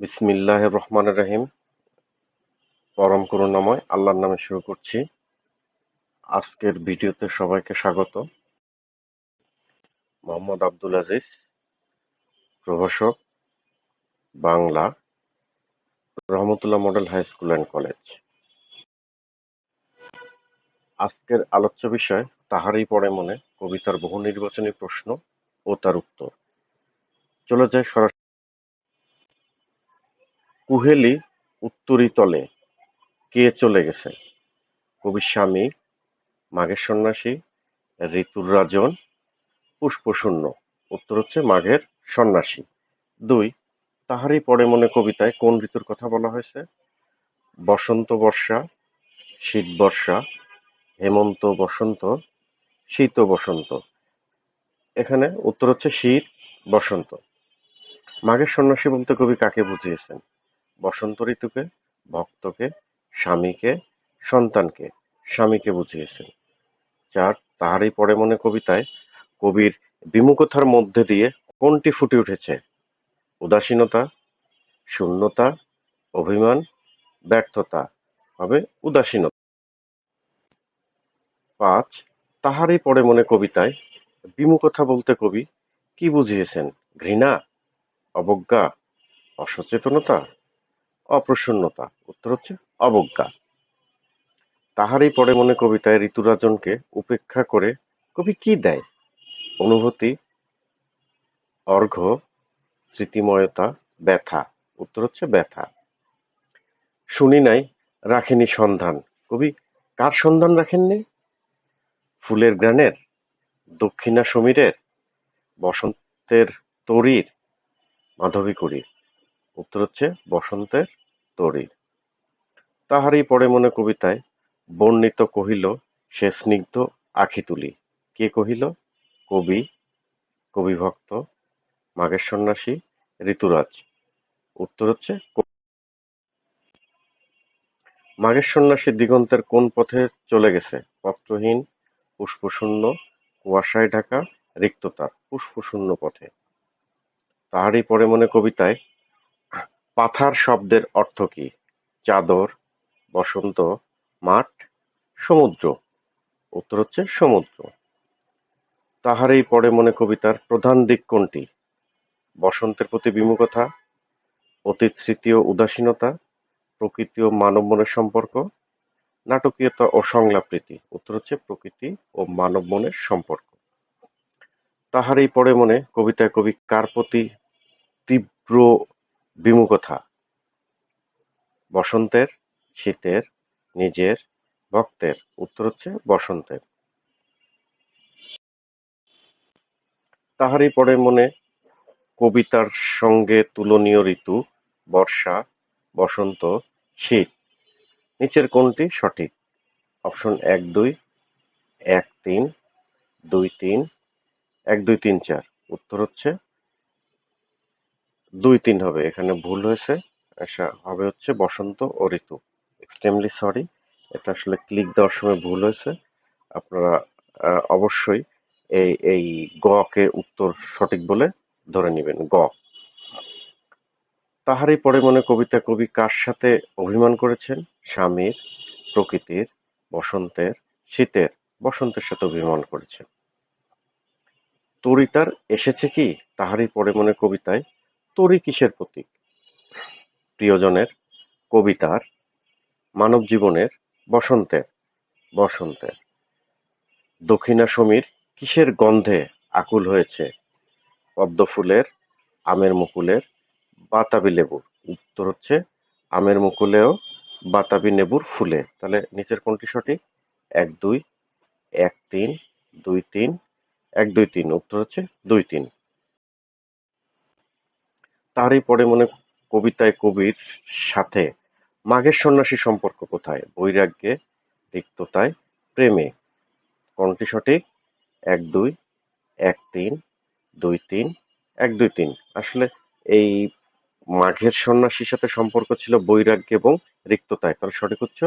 বিসমিল্লাহির রহমানির রহিম। পরম করুণাময় আল্লাহর নামে শুরু করছি। আজকের ভিডিওতে সবাইকে স্বাগত। মোহাম্মদ আব্দুল আজিজ, প্রভাষক, Bangla, Rahmatullah model high school and college. আজকের আলোচ্য বিষয় তাহারই পড়ে মনে কবিতার বহু নির্বাচনী প্রশ্ন ও তার উত্তর। চলে যায় সরাসরি। কুহেলি উত্তরী তলে কে চলে গেছে? কবির স্বামী, মাঘের সন্ন্যাসী, ঋতুর রাজন, পুষ্পশূন্য। উত্তর হচ্ছে মাঘের সন্ন্যাসী। ২. তাহারই পড়ে মনে কবিতায় কোন ঋতুর কথা বলা হয়েছে? বসন্ত বর্ষা, শীত বর্ষা, হেমন্ত বসন্ত, শীত বসন্ত। এখানে উত্তর হচ্ছে শীত বসন্ত। মাঘের সন্ন্যাসী বলতে কবি কাকে বুঝিয়েছেন? বসন্ত ঋতুকে, ভক্তকে, স্বামীকে, সন্তানকে। স্বামীকে বুঝিয়েছেন। ৪. তাহারই পড়ে মনে কবিতায় কবির বিমুখতার মধ্যে দিয়ে কোনটি ফুটে উঠেছে? উদাসীনতা, শূন্যতা, অভিমান, ব্যর্থতা। হবে উদাসীনতা। ৫. তাহারই পড়ে মনে কবিতায় বিমুখতা বলতে কবি কি বুঝিয়েছেন? ঘৃণা, অবজ্ঞা, অসচেতনতা, অপ্রসন্নতা। উত্তর হচ্ছে অবজ্ঞা। তাহারই পড়ে মনে কবিতায় ঋতুরাজনকে উপেক্ষা করে কবি কি দেয়? অনুভূতি, অর্ঘ্য, স্মৃতিময়তা, ব্যথা। উত্তর হচ্ছে ব্যথা। শুনি নাই, রাখেনি সন্ধান। কবি কার সন্ধান রাখেননি? ফুলের ঘ্রাণের, দক্ষিণা সমীরের, বসন্তের তরীর, মাধবীকুরীর। উত্তর হচ্ছে বসন্তের তরীর। তাহারই পড়ে মনে কবিতায় বর্ণিত কহিল সে স্নিগ্ধ আখি তুলি। কে কহিল? কবি, কবিভক্ত, মাঘের সন্ন্যাসী, ঋতুরাজ। উত্তর হচ্ছে মাঘের সন্ন্যাসী দিগন্তের কোন পথে চলে গেছে? পত্রহীন, পুষ্পশূন্য, কুয়াশায় ঢাকা, রিক্ততার। পুষ্পশূন্য পথে। তাহারই পড়ে মনে কবিতায় পাথার শব্দের অর্থ কি? চাদর, বসন্ত, মাঠ, সমুদ্র। উত্তর হচ্ছে সমুদ্র। তাহারই পড়ে মনে কবিতার প্রধান দিক কোনটি? বসন্তের প্রতি বিমুখতা, অতীত স্মৃতি ও উদাসীনতা, প্রকৃতি ও মানব মনের সম্পর্ক, নাটকীয়তা ও সংলাপরীতি। উত্তর হচ্ছে প্রকৃতি ও মানব মনের সম্পর্ক। তাহারই পড়ে মনে কবিতায় কবি কার প্রতি তীব্র বিমুখতা? বসন্তের, শীতের, নিজের, ভক্তের। উত্তর হচ্ছে বসন্তের। তাহারই পড়ে মনে কবিতার সঙ্গে তুলনীয় ঋতু বর্ষা, বসন্ত, শীত। নিচের কোনটি সঠিক? অপশন ১-২, ১-৩, ২-৩, ১-২-৩-৪। উত্তর হচ্ছে ২-৩ হবে। এখানে ভুল হয়েছে। হবে হচ্ছে বসন্ত ও ঋতু। Extremely sorry. এটা আসলে ক্লিক দেওয়ার সময় ভুল হয়েছে। আপনারা অবশ্যই এই এই গ কে উত্তর সঠিক বলে ধরে নিবেন। গ। তাহারই পড়ে মনে কবিতা কবি কার সাথে অভিমান করেছেন? স্বামীর, প্রকৃতির, বসন্তের, শীতের। বসন্তের সাথে অভিমান করেছেন। তরী তার এসেছে কি? তাহারই পড়ে মনে কবিতায় তরী কিসের প্রতীক? প্রিয়জনের, কবিতার, মানব জীবনের, বসন্তের। বসন্তের। দক্ষিণা সমীর কিসের গন্ধে আকুল হয়েছে? পদ্ম ফুলের, আমের মুকুলের, বাতাবি লেবুর। উত্তর হচ্ছে আমের মুকুলেও বাতাবি লেবুর ফুলে। তাহলে নিচের কোনটি সঠিক? ১-২, ১-৩, ২-৩, ১-২-৩। উত্তর হচ্ছে ২-৩। তারই পরে মনে কবিতায় কবির সাথে মাঘের সন্ন্যাসী সম্পর্ক কোথায়? বৈরাগ্যে, তিক্ততায়, প্রেমে। কোনটি সঠিক? ১-২, ১-৩, ২-৩, ১-২-৩। আসলে এই মাঘের সন্ন্যাসীর সাথে সম্পর্ক ছিল বৈরাগ্য এবং রিক্ততায়। তাহলে সঠিক হচ্ছে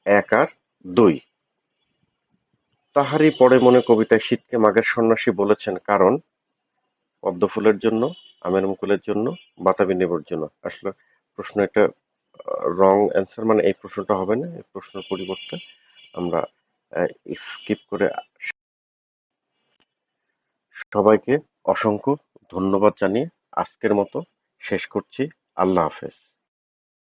১ আর ২। তাহারই পরে মনে কবিতায় শীতকে মাঘের সন্ন্যাসী বলেছেন কারণ পদ্ম ফুলের জন্য, আমের মুকুলের জন্য, বাতাবি লেবুর জন্য। আসলে প্রশ্ন একটা রং অ্যান্সার, মানে এই প্রশ্নটা হবে না। এই প্রশ্নের পরিবর্তে আমরা স্কিপ করে সবাইকে অসংখ্য ধন্যবাদ জানিয়ে আজকের মতো শেষ করছি। আল্লাহ হাফেজ।